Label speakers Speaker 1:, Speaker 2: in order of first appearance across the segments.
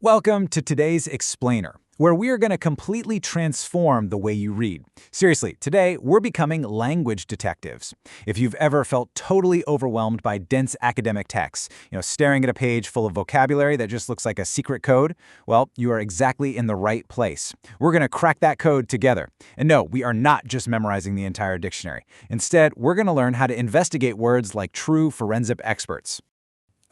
Speaker 1: Welcome to today's Explainer, where we are going to completely transform the way you read. Seriously, today we're becoming language detectives. If you've ever felt totally overwhelmed by dense academic texts, staring at a page full of vocabulary that just looks like a secret code, well, you are exactly in the right place. We're going to crack that code together. And no, we are not just memorizing the entire dictionary. Instead, we're going to learn how to investigate words like true forensic experts.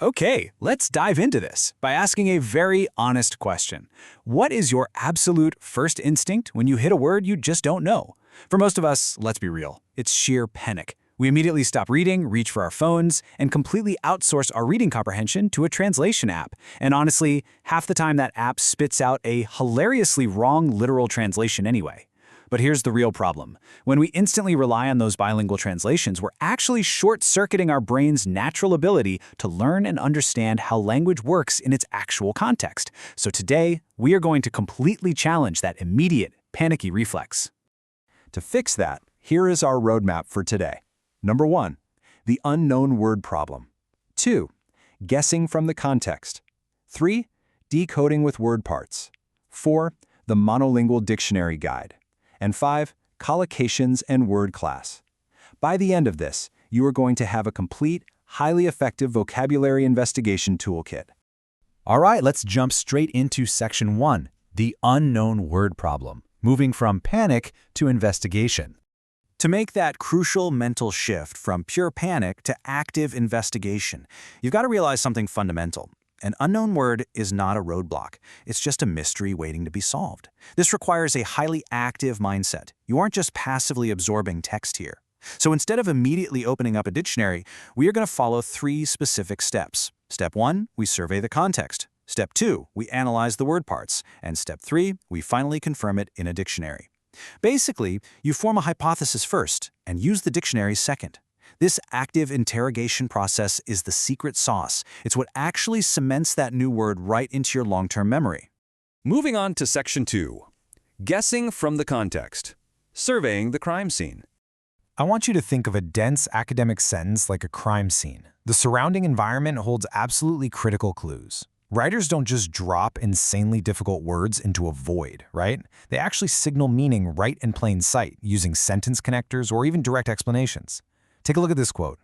Speaker 1: Okay, let's dive into this by asking a very honest question. What is your absolute first instinct when you hit a word you just don't know? For most of us, let's be real, it's sheer panic. We immediately stop reading, reach for our phones, and completely outsource our reading comprehension to a translation app. And honestly, half the time that app spits out a hilariously wrong literal translation anyway. But here's the real problem. When we instantly rely on those bilingual translations, we're actually short-circuiting our brain's natural ability to learn and understand how language works in its actual context. So today, we are going to completely challenge that immediate, panicky reflex.
Speaker 2: To fix that, here is our roadmap for today. Number 1, the unknown word problem. 2, guessing from the context. 3, decoding with word parts. 4, the monolingual dictionary guide. And 5, collocations and word class. By the end of this, you are going to have a complete, highly effective vocabulary investigation toolkit.
Speaker 1: All right, let's jump straight into Section 1, the unknown word problem, moving from panic to investigation. To make that crucial mental shift from pure panic to active investigation, you've got to realize something fundamental. An unknown word is not a roadblock. It's just a mystery waiting to be solved. This requires a highly active mindset. You aren't just passively absorbing text here. So instead of immediately opening up a dictionary, we are going to follow 3 specific steps. Step 1, we survey the context. Step 2, we analyze the word parts. And Step 3, we finally confirm it in a dictionary. Basically, you form a hypothesis first and use the dictionary second. This active interrogation process is the secret sauce. It's what actually cements that new word right into your long-term memory.
Speaker 3: Moving on to Section 2. Guessing from the context. Surveying the crime scene.
Speaker 1: I want you to think of a dense academic sentence like a crime scene. The surrounding environment holds absolutely critical clues. Writers don't just drop insanely difficult words into a void, right? They actually signal meaning right in plain sight using sentence connectors or even direct explanations. Take a look at this quote.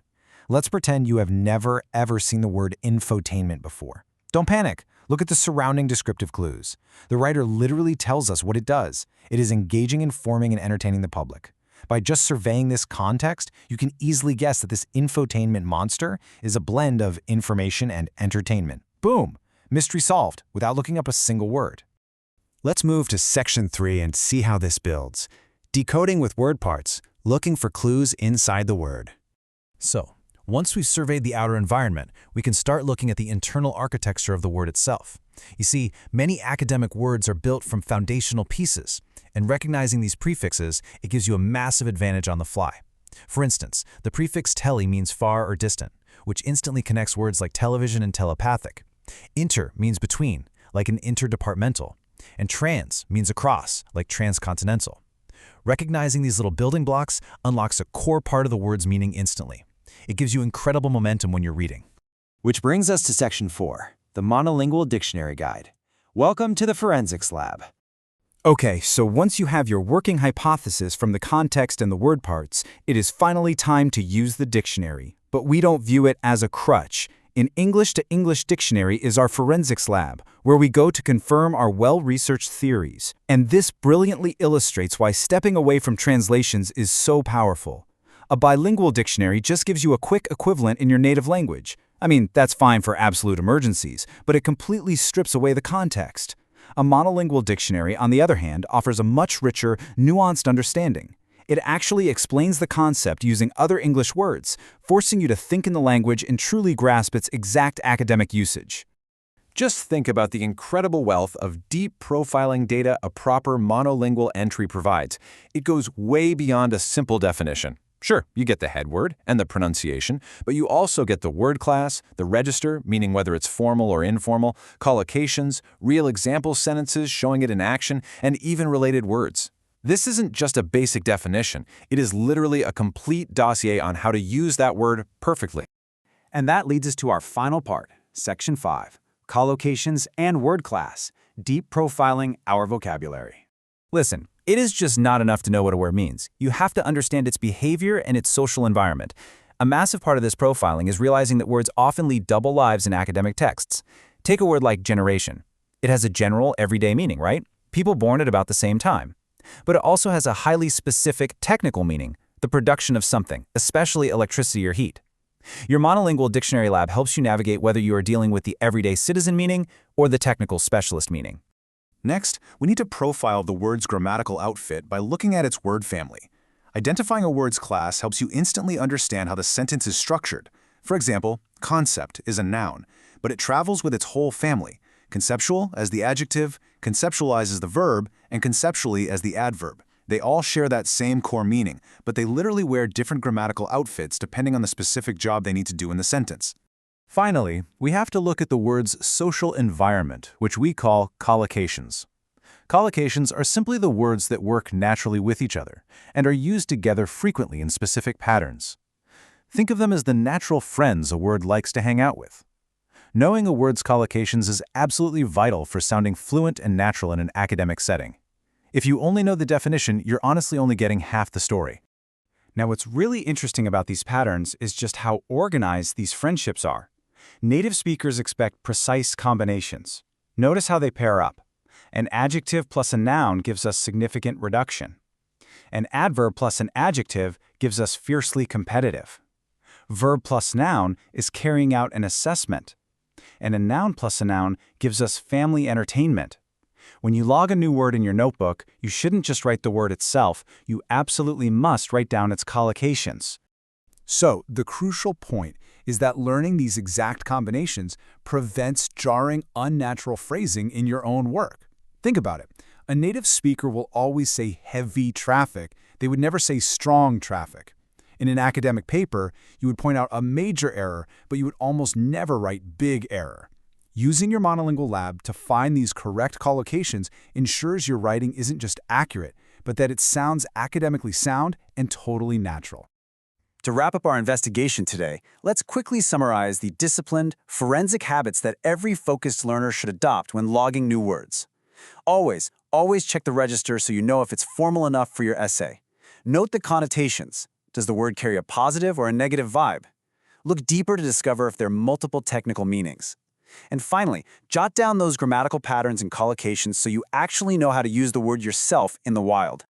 Speaker 1: Let's pretend you have never, ever seen the word infotainment before. Don't panic. Look at the surrounding descriptive clues. The writer literally tells us what it does. It is engaging, informing, and entertaining the public. By just surveying this context, you can easily guess that this infotainment monster is a blend of information and entertainment. Boom! Mystery solved without looking up a single word.
Speaker 4: Let's move to Section 3 and see how this builds. Decoding with word parts. Looking for clues inside the word. So, once we've surveyed the outer environment, we can start looking at the internal architecture of the word itself. You see, many academic words are built from foundational pieces, and recognizing these prefixes, it gives you a massive advantage on the fly. For instance, the prefix tele means far or distant, which instantly connects words like television and telepathic. Inter means between, like an interdepartmental, and trans means across, like transcontinental. Recognizing these little building blocks unlocks a core part of the word's meaning instantly. It gives you incredible momentum when you're reading.
Speaker 2: Which brings us to Section 4, the monolingual dictionary guide. Welcome to the forensics lab.
Speaker 1: Okay, so once you have your working hypothesis from the context and the word parts, it is finally time to use the dictionary. But we don't view it as a crutch. An English-to-English dictionary is our forensics lab, where we go to confirm our well-researched theories. And this brilliantly illustrates why stepping away from translations is so powerful. A bilingual dictionary just gives you a quick equivalent in your native language. I mean, that's fine for absolute emergencies, but it completely strips away the context. A monolingual dictionary, on the other hand, offers a much richer, nuanced understanding. It actually explains the concept using other English words, forcing you to think in the language and truly grasp its exact academic usage.
Speaker 2: Just think about the incredible wealth of deep profiling data a proper monolingual entry provides. It goes way beyond a simple definition. Sure, you get the head word and the pronunciation, but you also get the word class, the register, meaning whether it's formal or informal, collocations, real example sentences showing it in action, and even related words. This isn't just a basic definition. It is literally a complete dossier on how to use that word perfectly.
Speaker 1: And that leads us to our final part, Section 5, collocations, and word class, deep profiling our vocabulary. Listen, it is just not enough to know what a word means. You have to understand its behavior and its social environment. A massive part of this profiling is realizing that words often lead double lives in academic texts. Take a word like generation. It has a general, everyday meaning, right? People born at about the same time. But it also has a highly specific technical meaning, the production of something, especially electricity or heat. Your monolingual dictionary lab helps you navigate whether you are dealing with the everyday citizen meaning or the technical specialist meaning.
Speaker 2: Next, we need to profile the word's grammatical outfit by looking at its word family. Identifying a word's class helps you instantly understand how the sentence is structured. For example, concept is a noun, but it travels with its whole family. Conceptual as the adjective, conceptualize as the verb, and conceptually as the adverb. They all share that same core meaning, but they literally wear different grammatical outfits depending on the specific job they need to do in the sentence.
Speaker 1: Finally, we have to look at the word's social environment, which we call collocations. Collocations are simply the words that work naturally with each other and are used together frequently in specific patterns. Think of them as the natural friends a word likes to hang out with. Knowing a word's collocations is absolutely vital for sounding fluent and natural in an academic setting. If you only know the definition, you're honestly only getting half the story. Now, what's really interesting about these patterns is just how organized these friendships are. Native speakers expect precise combinations. Notice how they pair up. An adjective plus a noun gives us significant reduction. An adverb plus an adjective gives us fiercely competitive. Verb plus noun is carrying out an assessment. And a noun plus a noun gives us family entertainment. When you log a new word in your notebook, you shouldn't just write the word itself, you absolutely must write down its collocations.
Speaker 5: So, the crucial point is that learning these exact combinations prevents jarring, unnatural phrasing in your own work. Think about it. A native speaker will always say heavy traffic. They would never say strong traffic. In an academic paper, you would point out a major error, but you would almost never write big error. Using your monolingual lab to find these correct collocations ensures your writing isn't just accurate, but that it sounds academically sound and totally natural.
Speaker 1: To wrap up our investigation today, let's quickly summarize the disciplined, forensic habits that every focused learner should adopt when logging new words. Always check the register so you know if it's formal enough for your essay. Note the connotations. Does the word carry a positive or a negative vibe? Look deeper to discover if there are multiple technical meanings. And finally, jot down those grammatical patterns and collocations so you actually know how to use the word yourself in the wild.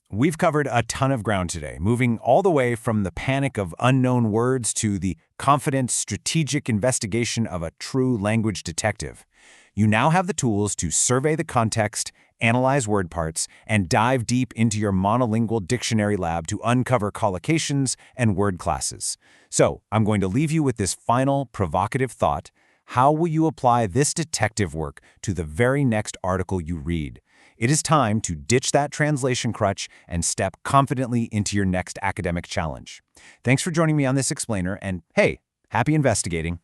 Speaker 4: We've covered a ton of ground today, moving all the way from the panic of unknown words to the confident, strategic investigation of a true language detective. You now have the tools to survey the context, analyze word parts, and dive deep into your monolingual dictionary lab to uncover collocations and word classes. So, I'm going to leave you with this final, provocative thought. How will you apply this detective work to the very next article you read? It is time to ditch that translation crutch and step confidently into your next academic challenge. Thanks for joining me on this explainer, and hey, happy investigating!